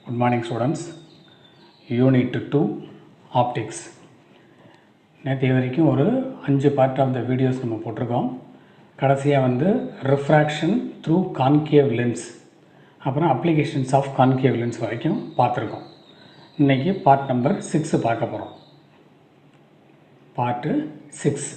Good morning students. Unit 2 Optics. நேற்று வரைக்கும் ஒரு 5 பார்ட் ஆஃப் த வீடியோஸ் நம்ம போட்டிருக்கோம். கடைசியாக வந்து ரிஃப்ராக்ஷன் த்ரூ கான்கேவ் லென்ஸ், அப்புறம் அப்ளிகேஷன்ஸ் ஆஃப் கான்கேவ் லென்ஸ் வரைக்கும் பார்த்துருக்கோம். இன்றைக்கி பார்ட் நம்பர் 6 பார்க்க போகிறோம். பார்ட்டு 6.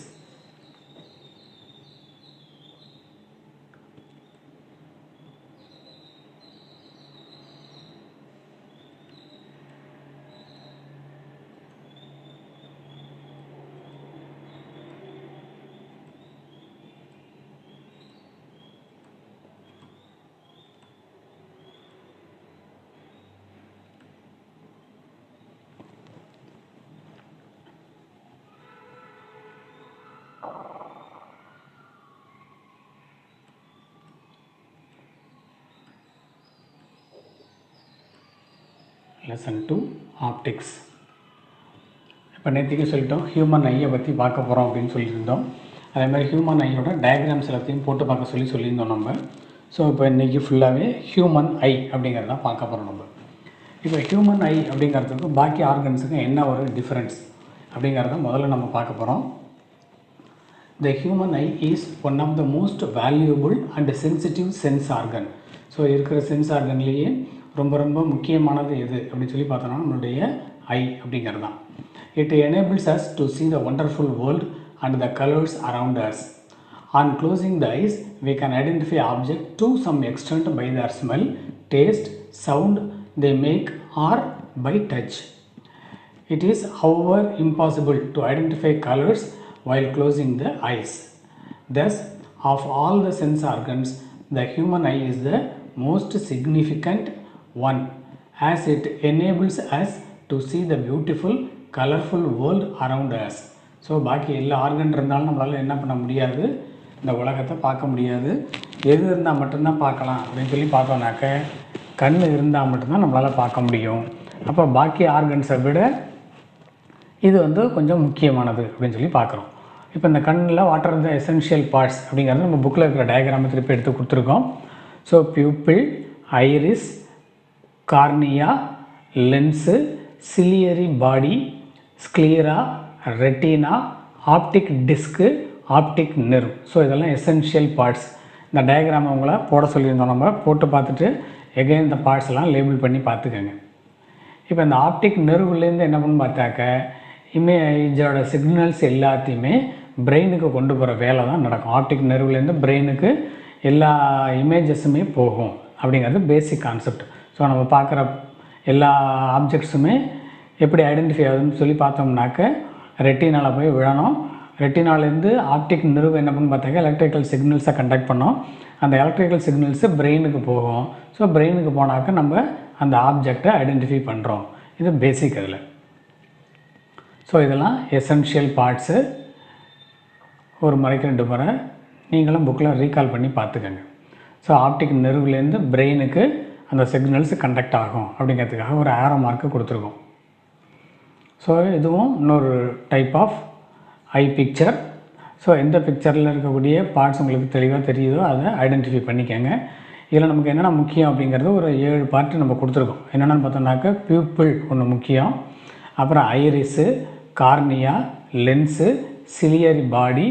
Lesson 2 optics. இப்போ நேற்றுக்கு சொல்லிட்டோம் ஹியூமன் ஐயை பற்றி பார்க்க போகிறோம் அப்படின்னு சொல்லியிருந்தோம். அதே மாதிரி ஹியூமன் ஐயோட டயக்ராம்ஸ் எல்லாத்தையும் போட்டு பார்க்க சொல்லியிருந்தோம் நம்ம. ஸோ இப்போ இன்றைக்கி ஃபுல்லாகவே ஹியூமன் ஐ அப்படிங்கிறத பார்க்க போகிறோம் நம்ம. இப்போ ஹியூமன் ஐ அப்படிங்கிறதுக்கு பாக்கி ஆர்கன்ஸுக்கும் என்ன ஒரு டிஃப்ரென்ஸ் அப்படிங்கிறத முதல்ல நம்ம பார்க்க போகிறோம். The human eye is one of the most valuable and sensitive sense organ. So இருக்கிற சென்ஸ் ஆர்கன்லேயே ரொம்ப ரொம்ப முக்கியமானது எது அப்படின்னு சொல்லி பார்த்தோன்னா நம்மளுடைய ஐ அப்படிங்கிறது தான். It enables us to see the wonderful world and the colors around us. On closing the eyes, we can identify object to some extent by their smell, taste, sound they make or by touch. It is, however, impossible to identify colors while closing the eyes. Thus, of all the sense organs, the human eye is the most significant one, as it enables us to see the beautiful, colorful world around us. So பாக்கி எல்லா organ இருந்தாலும் நம்மளால் என்ன பண்ண முடியாது, இந்த உலகத்தை பார்க்க முடியாது. எது இருந்தால் மட்டும்தான் பார்க்கலாம் அப்படின்னு சொல்லி பார்த்தோன்னாக்க கண் இருந்தால் மட்டும்தான் நம்மளால் பார்க்க முடியும். அப்போ பாக்கி ஆர்கன்ஸை விட இது வந்து கொஞ்சம் முக்கியமானது அப்படின்னு சொல்லி பார்க்குறோம். இப்போ இந்த கண்ணில் what are the essential parts அப்படிங்கிறது நம்ம புக்கில் இருக்கிற டயக்ராமை திருப்பி எடுத்து கொடுத்துருக்கோம். So pupil, iris, cornea, lens, ciliary body, sclera, retina, optic disc, optic nerve. So இதெல்லாம் எசென்ஷியல் பார்ட்ஸ். இந்த டயக்ராமை உங்களை போட சொல்லியிருந்தோம். நம்ம போட்டு பார்த்துட்டு எகைன் இந்த பார்ட்ஸ் எல்லாம் லேபிள் பண்ணி பார்த்துக்கோங்க. இப்போ இந்த ஆப்டிக் நெர்வ்லேருந்து என்ன பண்ணு பார்த்தாக்க இமேஜோட சிக்னல்ஸ் எல்லாத்தையுமே பிரெயினுக்கு கொண்டு போகிற வேலை தான் நடக்கும். ஆப்டிக் நெர்வ்லேருந்து பிரெயினுக்கு எல்லா இமேஜஸுமே போகும் அப்படிங்கிறது பேசிக் கான்செப்ட். ஸோ நம்ம பார்க்குற எல்லா ஆப்ஜெக்ட்ஸுமே எப்படி ஐடென்டிஃபை ஆகுதுன்னு சொல்லி பார்த்தோம்னாக்க ரெட்டினால் போய் விழணும். ரெட்டினாலேருந்து ஆப்டிக் நெர்வ் என்ன பண்ணு பார்த்தாக்க எலக்ட்ரிக்கல் சிக்னல்ஸை கண்டக்ட் பண்ணோம். அந்த எலக்ட்ரிக்கல் சிக்னல்ஸு பிரெயினுக்கு போகும். ஸோ பிரெயினுக்கு போனாக்க நம்ம அந்த ஆப்ஜெக்டை ஐடென்டிஃபை பண்ணுறோம். இது பேசிக் அதில். ஸோ இதெல்லாம் எசென்ஷியல் பார்ட்ஸு. ஒரு முறைக்கு 2 முறை நீங்களும் புக்கில் ரீகால் பண்ணி பார்த்துக்கோங்க. ஸோ ஆப்டிக் நெர்வ்லேருந்து பிரெயினுக்கு அந்த சிக்னல்ஸ் கண்டக்ட் ஆகும் அப்படிங்கிறதுக்காக ஒரு ஆரோ மார்க்கு கொடுத்துருக்கோம். ஸோ இதுவும் இன்னொரு type of eye picture. So எந்த பிக்சரில் இருக்கக்கூடிய பார்ட்ஸ் உங்களுக்கு தெளிவாக தெரியுதோ அதை ஐடென்டிஃபை பண்ணிக்கோங்க. இதில் நமக்கு என்னென்ன முக்கியம் அப்படிங்கிறது ஒரு 7 பார்ட்டு நம்ம கொடுத்துருக்கோம். என்னென்னு பார்த்தோம்னாக்க பியூப்பிள் ஒன்று முக்கியம், அப்புறம் ஐரிஸு, கார்னியா, லென்ஸு, சிலியரி பாடி,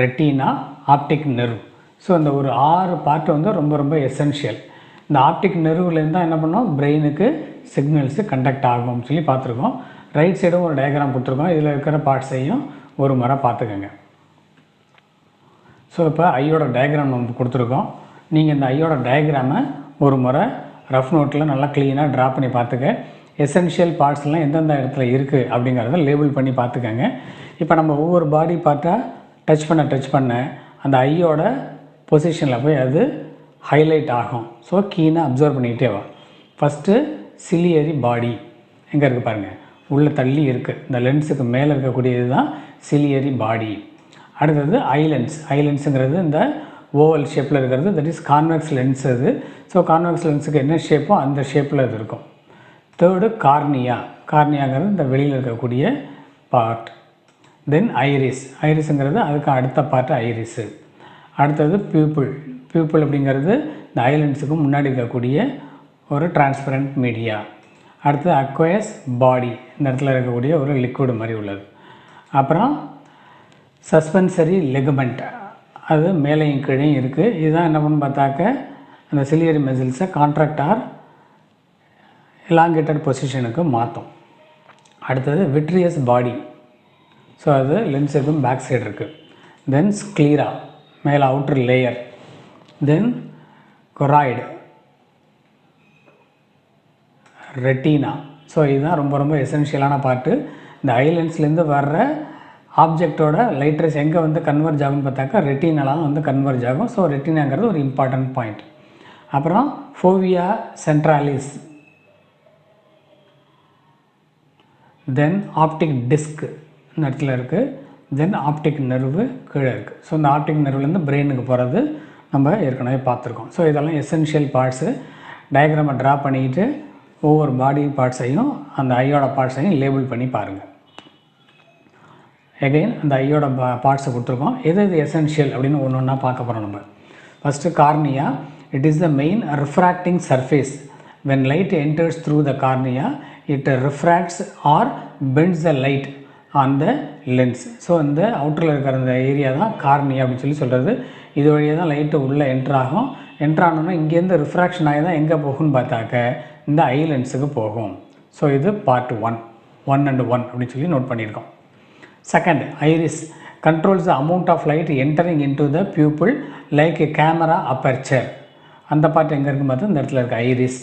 ரெட்டினா, ஆப்டிக் நெர்வ். ஸோ இந்த ஒரு 6 பார்ட்டு வந்து ரொம்ப ரொம்ப எசென்ஷியல். இந்த ஆப்டிக் நெர்வ்லேருந்து தான் என்ன பண்ணோம், பிரெயினுக்கு சிக்னல்ஸு கண்டக்ட் ஆகும்னு சொல்லி பார்த்துருக்கோம். ரைட் சைடும் ஒரு டயக்ராம் கொடுத்துருக்கோம். இதில் இருக்கிற பார்ட்ஸையும் ஒரு முறை பார்த்துக்கோங்க. ஸோ இப்போ ஐயோட டயக்ராம் நம்ம கொடுத்துருக்கோம். நீங்கள் இந்த ஐயோட டயக்ராமை ஒரு முறை ரஃப் நோட்டில் நல்லா க்ளீனாக ட்ரா பண்ணி பார்த்துக்க. எசென்ஷியல் பார்ட்ஸ்லாம் எந்தெந்த இடத்துல இருக்குது அப்படிங்கிறத லேபிள் பண்ணி பார்த்துக்கோங்க. இப்போ நம்ம ஒவ்வொரு பாடி பார்ட்டாக டச் பண்ண அந்த ஐயோட பொசிஷனில் போய் அது ஹைலைட் ஆகும். ஸோ கீனாக அப்சர்வ் பண்ணிக்கிட்டே வா. ஃபஸ்ட்டு சிலியரி பாடி எங்கே இருக்குது பாருங்கள், உள்ளே தள்ளி இருக்குது. இந்த லென்ஸுக்கு மேலே இருக்கக்கூடியது தான் சிலியரி பாடி. அடுத்தது ஐலென்ஸ். ஐலென்ஸுங்கிறது இந்த ஓவல் ஷேப்பில் இருக்கிறது, தட் இஸ் கான்வெக்ஸ் லென்ஸ் அது. ஸோ கான்வெக்ஸ் லென்ஸுக்கு என்ன ஷேப்போ அந்த ஷேப்பில் இது இருக்கும். Third cornea. கார்னியாங்கிறது இந்த வெளியில் இருக்கக்கூடிய பார்ட். தென் ஐரிஸ். ஐரிஸுங்கிறது அதுக்கு அடுத்த பார்ட்டு ஐரிஸு. அடுத்தது பியூப்பிள். பியூப்பிள் அப்படிங்கிறது இந்த ஐலென்ஸுக்கு முன்னாடி இருக்கக்கூடிய ஒரு டிரான்ஸ்பரண்ட் மீடியா. அடுத்தது அக்வயஸ் பாடி, இந்த இடத்துல இருக்கக்கூடிய ஒரு லிக்விட் மாதிரி உள்ளது. அப்புறம் சஸ்பென்சரி லெகமெண்ட், அது மேலேயும் கீழேயும் இருக்குது. இதுதான் என்ன பண்ணு பார்த்தாக்க அந்த சிலியரி மசில்ஸை கான்ட்ராக்ட் ஆர் எலாங்கேட்டட் பொசிஷனுக்கு மாற்றும். அடுத்தது விட்ரியஸ் பாடி, ஸோ அது லென்ஸுக்கும் பேக் சைடு இருக்குது. தென் ஸ்க்ளீரா, மேலே அவுட்டர் லேயர். தென் கொராய்டு, ரெட்டினா. ஸோ இதுதான் ரொம்ப ரொம்ப எசென்ஷியலான பார்ட்டு. இந்த ஐலென்ஸ்லேருந்து வர்ற ஆப்ஜெக்டோட லைட் ரேஸ் எங்கே வந்து கன்வர்ஜ் ஆகும்னு பார்த்தாக்கா ரெட்டினாலாம் வந்து கன்வர்ஜ் ஆகும். ஸோ ரெட்டினாங்கிறது ஒரு இம்பார்ட்டன்ட் பாயிண்ட். அப்புறம் ஃபோவியா சென்ட்ராலிஸ், தென் ஆப்டிக் டிஸ்க் இந்த இடத்துல இருக்குது. தென் ஆப்டிக் நர்வு கீழே இருக்குது. ஸோ இந்த ஆப்டிக் நர்வுலேருந்து பிரெயினுக்கு போகிறது நம்ம ஏற்கனவே பார்த்துருக்கோம். ஸோ இதெல்லாம் எசென்ஷியல் பார்ட்ஸு. டயக்ராமை ட்ரா பண்ணிக்கிட்டு ஒவ்வொரு பாடி பார்ட்ஸையும் அந்த ஐயோட பார்ட்ஸையும் லேபிள் பண்ணி பாருங்கள். எகைன் அந்த ஐயோட பார்ட்ஸை கொடுத்துருக்கோம். எது எசென்ஷியல் அப்படின்னு ஒன்று ஒன்றா பார்க்க போகிறோம் நம்ம. First cornea. It is the main refracting surface. When light enters through the cornea it refracts or bends the light on the lens. So இந்த அவுட்டரில் இருக்கிற அந்த ஏரியா தான் கார்னியா அப்படின்னு சொல்கிறது. இது வழியாக தான் லைட்டு உள்ளே என்ட்ராகும். என்ட்ரானோன்னா இங்கேருந்து ரிஃப்ராக்ஷன் ஆகி தான் எங்கே போகும்னு பார்த்தாக்க இந்த ஐ லென்ஸுக்கு போகும். ஸோ இது பார்ட் 1 and 1 அப்படின்னு சொல்லி நோட் பண்ணியிருக்கோம். Second, iris controls the amount of light entering into the pupil like a camera aperture. அந்த பார்ட் எங்கே இருக்குன்னு பார்த்தா இந்த இடத்துல இருக்குது ஐரிஸ்.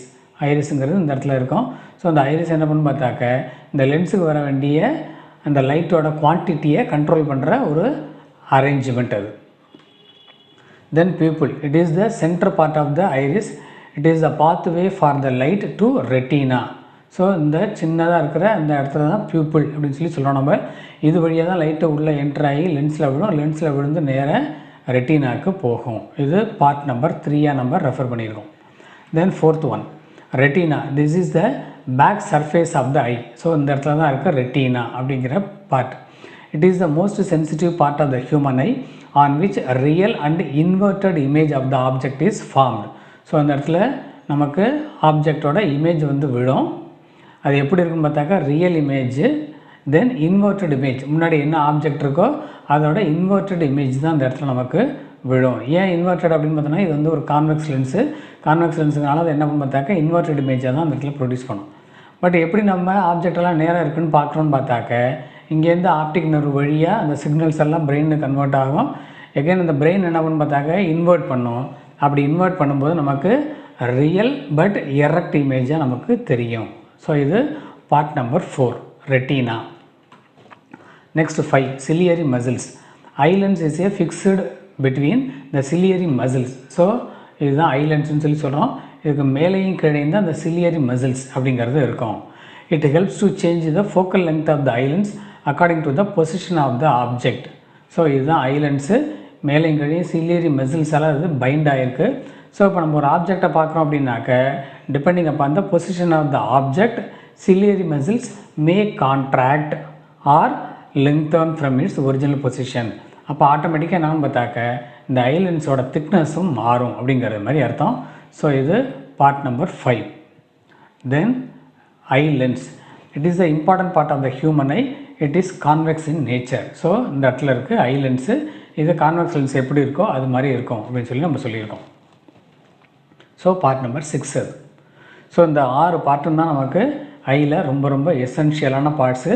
ஐரிஸுங்கிறது இந்த இடத்துல இருக்கும். ஸோ அந்த ஐரிஸ் என்ன பண்ணு பார்த்தாக்க இந்த லென்ஸுக்கு வர வேண்டிய அந்த லைட்டோட குவான்டிட்டியை கண்ட்ரோல் பண்ணுற ஒரு அரேஞ்ச்மெண்ட் அது. தென் pupil, it is the center part of the iris. It is the pathway for the light to retina. So இந்த சின்னதாக இருக்கிற அந்த இடத்துல தான் பியூப்பிள் அப்படின்னு சொல்லி சொல்கிறோம் நம்ம. இது வழியாக தான் லைட்டை உள்ளே என்ட்ராகி லென்ஸில் விழும். லென்ஸில் விழுந்து நேராக ரெட்டினாக்கு போகும். இது பார்ட் நம்பர் 3 நம்பர் ரெஃபர் பண்ணியிருக்கோம். Then fourth one, retina. This is the back surface of the eye. So இந்த இடத்துல தான் இருக்க ரெட்டினா அப்படிங்கிற part. It is the most sensitive part of the human eye on which real and inverted image of the object is formed. So அந்த இடத்துல நமக்கு ஆப்ஜெக்டோட image வந்து விழும். அது எப்படி இருக்குன்னு பார்த்தாக்கா ரியல் இமேஜ், தென் இன்வெர்டட் இமேஜ். முன்னாடி என்ன ஆப்ஜெக்ட் இருக்கோ அதோட இன்வெர்டட் இமேஜ் தான் அந்த இடத்துல நமக்கு விழும். ஏன் இன்வெர்டட் அப்படின்னு பார்த்தோன்னா இது வந்து ஒரு கான்வெக்ஸ் லென்ஸு. கான்வெக்ஸ் லென்ஸுனால அது என்ன பண்ணு பார்த்தாக்கா இன்வெர்டட் இமேஜாக தான் அந்த இடத்துல ப்ரொடியூஸ் பண்ணும். பட் எப்படி நம்ம ஆப்ஜெக்டெல்லாம் நேராக இருக்குன்னு பார்க்குறோன்னு பார்த்தாக்க இங்கேருந்து ஆப்டிக் நர்வ் வழியாக அந்த சிக்னல்ஸ் எல்லாம் பிரெயினுக்கு கன்வெர்ட் ஆகும். எகைன் அந்த பிரெயின் என்ன பண்ணு பார்த்தாக்க இன்வெர்ட் பண்ணும். அப்படி இன்வெர்ட் பண்ணும்போது நமக்கு ரியல் பட் எரக்ட் இமேஜாக நமக்கு தெரியும். ஸோ இது part number 4, retina. Next 5, ciliary muscles. Eye lens is a fixed between the ciliary muscles. So இதுதான் ஐலென்ஸ்னு சொல்லி சொல்கிறோம். இதுக்கு மேலேயும் கீழேயும் தான் அந்த சிலியரி மசில்ஸ் அப்படிங்கிறது இருக்கும். It helps to change the focal length of the eye lens according to the position of the object. So இதுதான் ஐலென்ஸு. மேலேயும் கீழேயும் சிலியரி மசில்ஸால் அது பைண்ட் ஆகிருக்கு. ஸோ இப்போ நம்ம ஒரு ஆப்ஜெக்டை பார்க்குறோம் அப்படின்னாக்க depending upon the position of the object ciliary muscles may contract or lengthen from its original position. அப்போ ஆட்டோமேட்டிக்காக என்னன்னு பார்த்தாக்க இந்த ஐலென்ஸோட திக்னஸும் மாறும் அப்படிங்கிறது மாதிரி அர்த்தம். ஸோ இது part number 5. Then eye lens. It is the important part of the human eye. It is convex in nature. So இந்த இடத்துல இருக்குது ஐ லென்ஸு. இது கான்வெக்ஸ் லென்ஸ் எப்படி இருக்கோ அது மாதிரி இருக்கும் அப்படின்னு சொல்லி நம்ம சொல்லியிருக்கோம். ஸோ பார்ட் நம்பர் 6 அது. ஸோ இந்த 6 பார்ட்டும் தான் நமக்கு ஐயில் ரொம்ப ரொம்ப எசென்ஷியலான பார்ட்ஸு.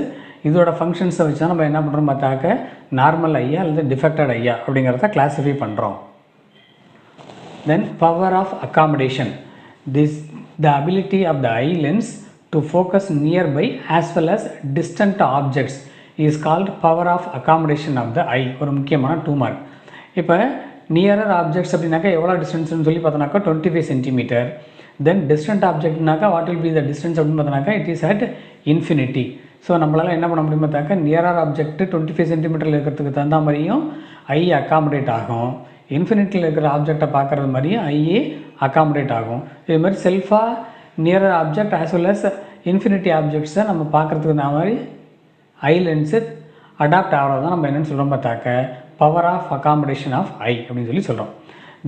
இதோட ஃபங்க்ஷன்ஸை வச்சு தான் நம்ம என்ன பண்ணுறோம் பார்த்தாக்க நார்மல் ஐயா அல்லது டிஃபெக்டட் ஐயா அப்படிங்கிறத கிளாஸிஃபை பண்ணுறோம். Then power of accommodation. The ability of the eye lens to focus nearby as well as distant objects is called power of accommodation of the eye. ஒரு முக்கியமான 2 மார்க். இப்போ நியரர் ஆப்ஜெக்ட்ஸ் அப்படின்னாக்கா எவ்வளோ டிஸ்டன்ஸ்னு சொல்லி பார்த்தோன்னாக்கா 25 சென்டிமீட்டர். தென் டிஸ்டன்ட் ஆப்ஜெக்ட்னாக்கா what will be the distance அப்படின்னு பார்த்தோன்னாக்கா it is at infinity. So நம்மளால் என்ன பண்ண முடியும் பார்த்தாக்கா நியரர் ஆப்ஜெக்ட் 25 சென்டிமீட்டரில் இருக்கிறதுக்கு தகுந்த மாதிரியும் ஐ அக்காமடேட் ஆகும். இன்ஃபினிட்டியில் இருக்கிற ஆப்ஜெக்டை பார்க்குறது மாதிரியும் ஐயே அக்காமடேட் ஆகும். இது மாதிரி செல்ஃபாக nearer object as well as infinity ஆப்ஜெக்ட்ஸை நம்ம பார்க்குறதுக்கு இந்த மாதிரி ஐ லென்ஸு அடாப்ட் ஆகிறது தான் நம்ம என்னென்னு சொல்கிறோம் பார்த்தாக்க power of accommodation of eye அப்படின்னு சொல்லி சொல்கிறோம்.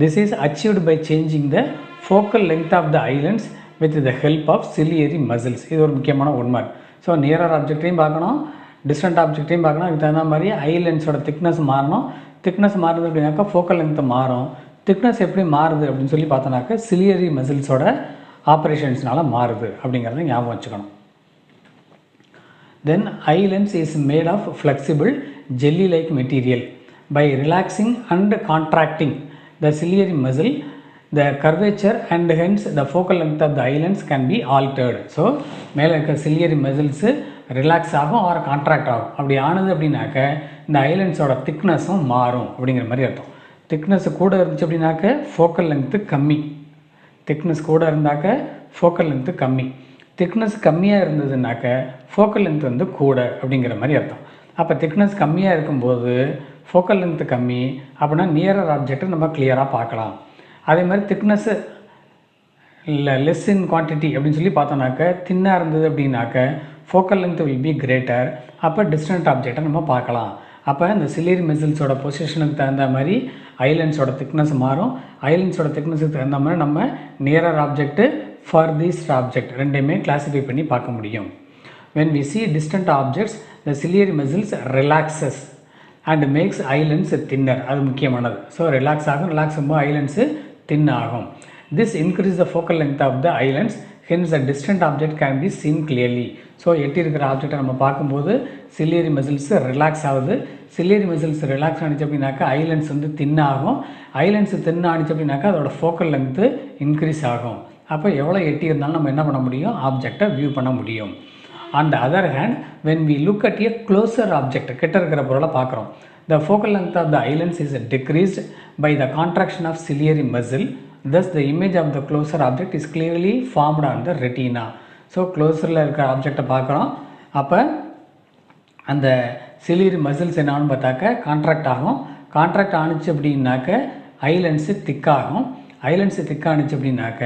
This is achieved by changing the focal length of the eye lens with the help of ciliary muscles. இது ஒரு முக்கியமான ஒன். ஸோ நியரர் ஆப்ஜெக்டையும் பார்க்கணும், டிஸ்டன்ட் ஆப்ஜெக்டையும் பார்க்கணும். அதுக்கு தகுந்த மாதிரி ஐ லென்ஸோட திக்னஸ் மாறணும். திக்னஸ் மாறுது அப்படின்னாக்கா ஃபோக்கல் லென்த்து மாறும். திக்னஸ் எப்படி மாறுது அப்படின்னு சொல்லி பார்த்தோன்னாக்கா சிலியரி மசில்ஸோட ஆப்ரேஷன்ஸ்னால மாறுது அப்படிங்கிறத ஞாபகம் வச்சுக்கணும். Then eye lens is made of flexible jelly-like material. By relaxing and contracting the ciliary muscle, the curvature and hence the focal length of the eye lens can be altered. So மேலே இருக்க ciliary muscles relax ஆகும் R contract ஆகும். அப்படி ஆனது அப்படின்னாக்க இந்த ஐ லென்ஸோட திக்னஸும் மாறும் அப்படிங்கிற மாதிரி அர்த்தம். திக்னஸ் கூட இருந்துச்சு அப்படின்னாக்க ஃபோக்கல் லென்த்து கம்மி. திக்னஸ் கூட இருந்தாக்க ஃபோக்கல் லென்த்து கம்மி. திக்னஸ் கம்மியாக இருந்ததுனாக்க ஃபோக்கல் லென்த் வந்து கூட அப்படிங்கிற மாதிரி அர்த்தம். அப்போ திக்னஸ் கம்மியாக இருக்கும்போது ஃபோக்கல் லென்த்து கம்மி அப்படின்னா நியரர் ஆப்ஜெக்டை நம்ம கிளியராக பார்க்கலாம். அதே மாதிரி திக்னஸ்ஸு இல்லை லெஸ் இன் குவான்டிட்டி அப்படின்னு சொல்லி பார்த்தோன்னாக்க தின்னாக இருந்தது அப்படின்னாக்க focal length will be greater. அப்போ டிஸ்டன்ட் ஆப்ஜெக்டை நம்ம பார்க்கலாம். அப்போ இந்த சிலியரி மசில்ஸோட பொசிஷனுக்கு தகுந்த மாதிரி ஐலென்ஸோட திக்னஸ் மாறும். ஐலென்ஸோட திக்னஸுக்கு தகுந்த மாதிரி நம்ம நியரர் ஆப்ஜெக்ட்டு ஃபர்தீஸ்ட் ஆப்ஜெக்ட் ரெண்டையுமே கிளாஸிஃபை பண்ணி பார்க்க முடியும். when we see distant objects the ciliary muscles relaxes and makes eye lens thinner. அது முக்கியமானது. ஸோ ரிலாக்ஸ் ஆகும். ரிலாக்ஸ் ஆகும்போது eye lens thin ஆகும். this increase the focal length of the eye lens, hence the distant object can be seen clearly. So எட்டி இருக்கிற ஆப்ஜெக்டை நம்ம பார்க்கும்போது சிலியரி மசில்ஸ் ரிலாக்ஸ் ஆகுது. சிலியரி மசில்ஸ் ரிலாக்ஸ் ஆனிச்சு அப்படின்னாக்கா ஐ லென்ஸ் வந்து தின் ஆகும். ஐ லென்ஸ் தின் ஆனிச்சு அப்படின்னாக்கா அதோட ஃபோக்கல் லென்த்து இன்க்ரீஸ் ஆகும். அப்போ எவ்வளோ எட்டி இருந்தாலும் நம்ம என்ன பண்ண முடியும், ஆப்ஜெக்டை வியூ பண்ண முடியும். On the other hand when we look at a closer object, கிட்ட இருக்கிற பொருளை பார்க்குறோம், the focal length of the eye lens is decreased by the contraction of ciliary muscle. Thus the image of the closer object is clearly formed on the retina. So க்ளோஸரில் இருக்கிற ஆப்ஜெக்டை பார்க்குறோம். அப்போ அந்த சிலியரி மசில்ஸ் என்னான்னு பார்த்தாக்க contract ஆகும். Contract ஆனிச்சு அப்படின்னாக்க ஐ லென்ஸு திக்காகும். ஐ லென்ஸு திக்கானிச்சு அப்படின்னாக்க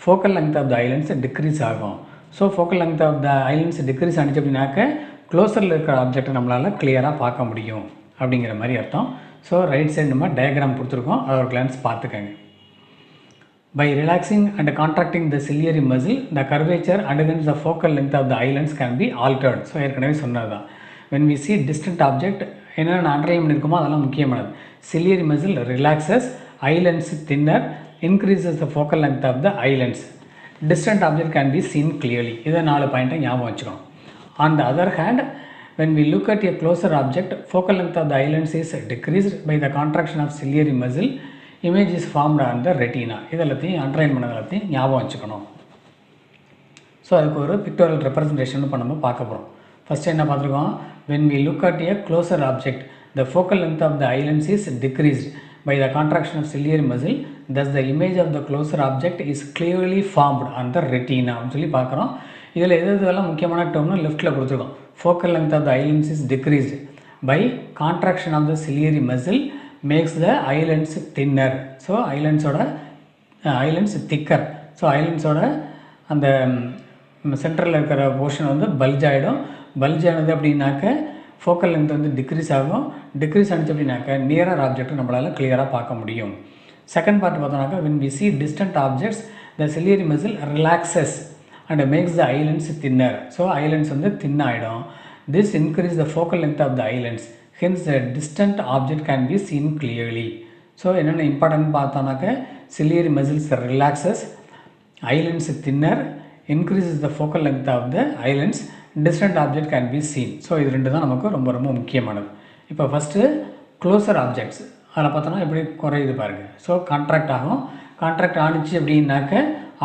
focal length of the eye lens decrease ஆகும். So focal length of the eye lens decrease ஆனிச்சு அப்படின்னாக்க க்ளோஸரில் இருக்கிற ஆப்ஜெக்டை நம்மளால் கிளியராக பார்க்க முடியும் அப்படிங்கிற மாதிரி அர்த்தம். ஸோ ரைட் சைடு நம்ம டயக்ராம் கொடுத்துருக்கோம், அதை ஒரு கிளான்ஸ் பார்த்துக்கங்க. By relaxing and contracting the ciliary muscle, the curvature and hence the focal length of the eye lens can be altered. So ஏற்கனவே சொன்னது தான். when we see distant object என்னென்ன underline பண்ணியிருக்கோமோ அதெல்லாம் முக்கியமானது. ciliary muscle relaxes, eye lens thinner, increases the focal length of the eye lens. Distant object can be seen clearly. இதை 4 பாயிண்ட்டை ஞாபகம் வச்சுக்கணும். On the other hand, when we look at a closer object, focal length of the eye lens is decreased by the contraction of ciliary muscle. Image is formed on the retina. இதெல்லாத்தையும் underline பண்ணது எல்லாத்தையும் ஞாபகம் வச்சுக்கணும். So அதுக்கு ஒரு pictorial representation இப்போ நம்ம பார்க்க போகிறோம். ஃபஸ்ட்டு என்ன பார்த்துருக்கோம், when we look at a closer object, the focal length of the eye lens is decreased by the contraction of ciliary muscle. Thus the image of the closer object is clearly formed on the retina அப்படின்னு சொல்லி பார்க்குறோம். இதில் எதெல்லாம் முக்கியமான டேர்ம்னு லெஃப்ட்டில் கொடுத்துருக்கோம். focal length of the eye lens is decreased by contraction of the ciliary muscle makes the eye lens thinner. So eye லென்ஸோட eye lens thicker. So eye லென்ஸோட அந்த சென்டரில் இருக்கிற போர்ஷன் வந்து பல்ஜ் ஆகிடும். பல்ஜ் ஆனது அப்படின்னாக்க ஃபோக்கல் லென்த் வந்து டிக்ரீஸ் ஆகும். டிக்ரீஸ் ஆனிச்சு அப்படின்னாக்க நியரர் ஆப்ஜெக்ட் நம்மளால் கிளியராக பார்க்க முடியும். செகண்ட் பார்ட் பார்த்தோம்னாக்கா when we see distant objects, the ciliary muscle relaxes and makes the eye lens thinner. So I lens வந்து தின் ஆகிடும். this increase the focal length of the eye lens, hence the distant object can be seen clearly. So என்னென்ன important பார்த்தோம்னாக்க ciliary muscles relaxes, eye lens thinner, increases the focal length of the eye lens, distant object can be seen. So இது ரெண்டு தான் நமக்கு ரொம்ப ரொம்ப முக்கியமானது. இப்போ ஃபஸ்ட்டு க்ளோசர் ஆப்ஜெக்ட்ஸ் அதில் பார்த்தோன்னா எப்படி குறையுது பாருங்கள். ஸோ கான்ட்ராக்ட் ஆகும். கான்ட்ராக்ட் ஆனிச்சு அப்படின்னாக்க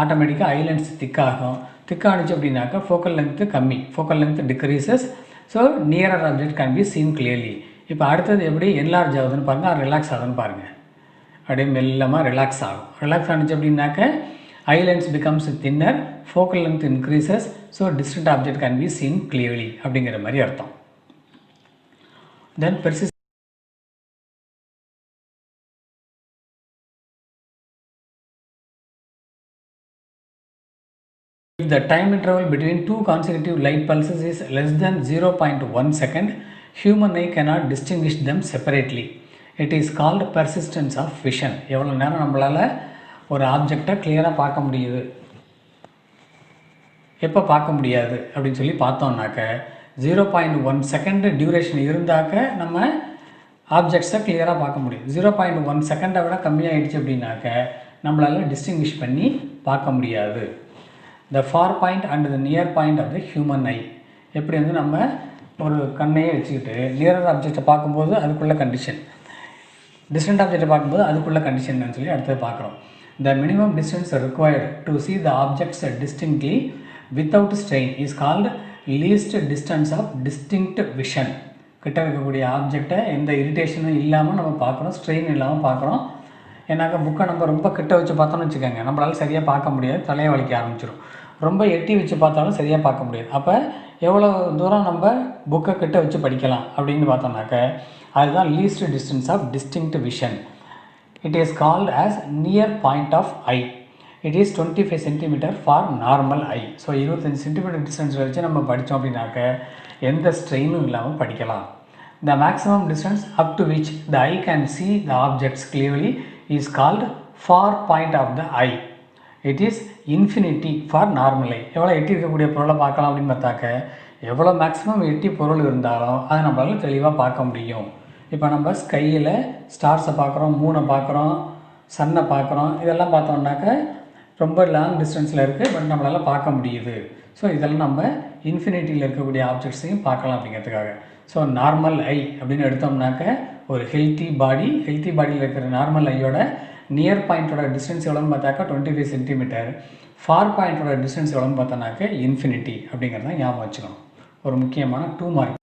ஆட்டோமேட்டிக்காக ஐ லென்ஸ் திக்காகும். திக்கானிச்சு அப்படின்னாக்க ஃபோக்கல் லென்த்து கம்மி, focal length decreases. So nearer object can be seen clearly. இப்போ அடுத்தது எப்படி என்லார்ஜ் ஆகுதுன்னு பாருங்கள், ரிலாக்ஸ் ஆகுதுன்னு பாருங்கள். அப்படியே மெல்லமாக ரிலாக்ஸ் ஆகும். ரிலாக்ஸ் ஆனிச்சு அப்படின்னாக்க ஐ lens becomes thinner, focal length increases. So distant object can be seen clearly அப்படிங்கிற மாதிரி அர்த்தம். தென் Persis if the time interval between two consecutive light pulses is less than 0.1 second, human eye cannot distinguish them separately. It is called persistence of vision. எவ்வளோ நேரம் நம்மளால் ஒரு ஆப்ஜெக்டை கிளியராக பார்க்க முடியுது எப்போ பார்க்க முடியாது அப்படின்னு சொல்லி பார்த்தோம்னாக்க 0.1 செகண்ட் டியூரேஷன் இருந்தாக்க நம்ம ஆப்ஜெக்ட்ஸை கிளியராக பார்க்க முடியும். 0.1 செகண்டை விட கம்மியாகிடுச்சு அப்படின்னாக்க நம்மளால் டிஸ்டிங்விஷ் பண்ணி பார்க்க முடியாது. The far point and the near point of the human eye, எப்படி வந்து நம்ம ஒரு கண்ணையே வச்சுக்கிட்டு நியரர் ஆப்ஜெக்டை பார்க்கும்போது அதுக்குள்ள கண்டிஷன், டிஸ்டன்ட் ஆப்ஜெக்டை பார்க்கும்போது அதுக்குள்ள கண்டிஷன் சொல்லி அடுத்தது பார்க்குறோம். த minimum distance required to see the objects distinctly without strain is called least distance of distinct vision. கிட்ட இருக்கக்கூடிய ஆப்ஜெக்டை எந்த இரிட்டேஷனும் இல்லாமல் நம்ம பார்க்குறோம், ஸ்ட்ரெயின் இல்லாமல் பார்க்குறோம். ஏன்னாக்கா புக்கை நம்ம ரொம்ப கிட்ட வச்சு பார்த்தோம்னு வச்சுக்கோங்க, நம்மளால் சரியாக பார்க்க முடியாது, தலையை வலிக்க ஆரம்பிச்சிடும். ரொம்ப எட்டி வச்சு பார்த்தாலும் சரியாக பார்க்க முடியாது. அப்போ எவ்வளோ தூரம் நம்ம புக்கை கிட்ட வச்சு படிக்கலாம் அப்படின்னு பார்த்தோம்னாக்க அதுதான் least distance of distinct vision. It is called as near point of eye. It is 25 centimetre for normal eye. So 25 centimetre டிஸ்டன்ஸில் வச்சு நம்ம படித்தோம் அப்படின்னாக்க எந்த ஸ்ட்ரெயினும் இல்லாமல் படிக்கலாம். The maximum distance up to which the eye can see the objects clearly is called far point of the eye. It is infinity for normal eye. எவ்வளோ எட்டி இருக்கக்கூடிய பொருளை பார்க்கலாம் அப்படின்னு பார்த்தாக்க எவ்வளோ மேக்ஸிமம் எட்டி பொருள் இருந்தாலும் அதை நம்மளால் தெளிவாக பார்க்க முடியும். இப்போ நம்ம ஸ்கையில் ஸ்டார்ஸை பார்க்குறோம், மூனை பார்க்குறோம், சன்னை பார்க்குறோம், இதெல்லாம் பார்த்தோம்னாக்க ரொம்ப லாங் டிஸ்டன்ஸில் இருக்குது, பட் நம்மளால் பார்க்க முடியுது. ஸோ இதெல்லாம் நம்ம இன்ஃபினிட்டியில் இருக்கக்கூடிய ஆப்ஜெக்ட்ஸையும் பார்க்கலாம் அப்படிங்கிறதுக்காக. ஸோ நார்மல் ஐ அப்படின்னு எடுத்தோம்னாக்க ஒரு ஹெல்த்தி பாடியில் இருக்கிற நார்மல் ஐயோட நியர் பாயிண்ட்டோட டிஸ்டன்ஸ் எவ்வளோன்னு பார்த்தாக்கா 25 சென்டிமீட்டர், ஃபார் பாயிண்ட்டோட டிஸ்டன்ஸ் எவ்வளோன்னு பார்த்தோன்னாக்க இன்ஃபினிட்டி அப்படிங்கிறத ஞாபகம் வச்சுக்கணும். ஒரு முக்கியமான 2 மார்க்.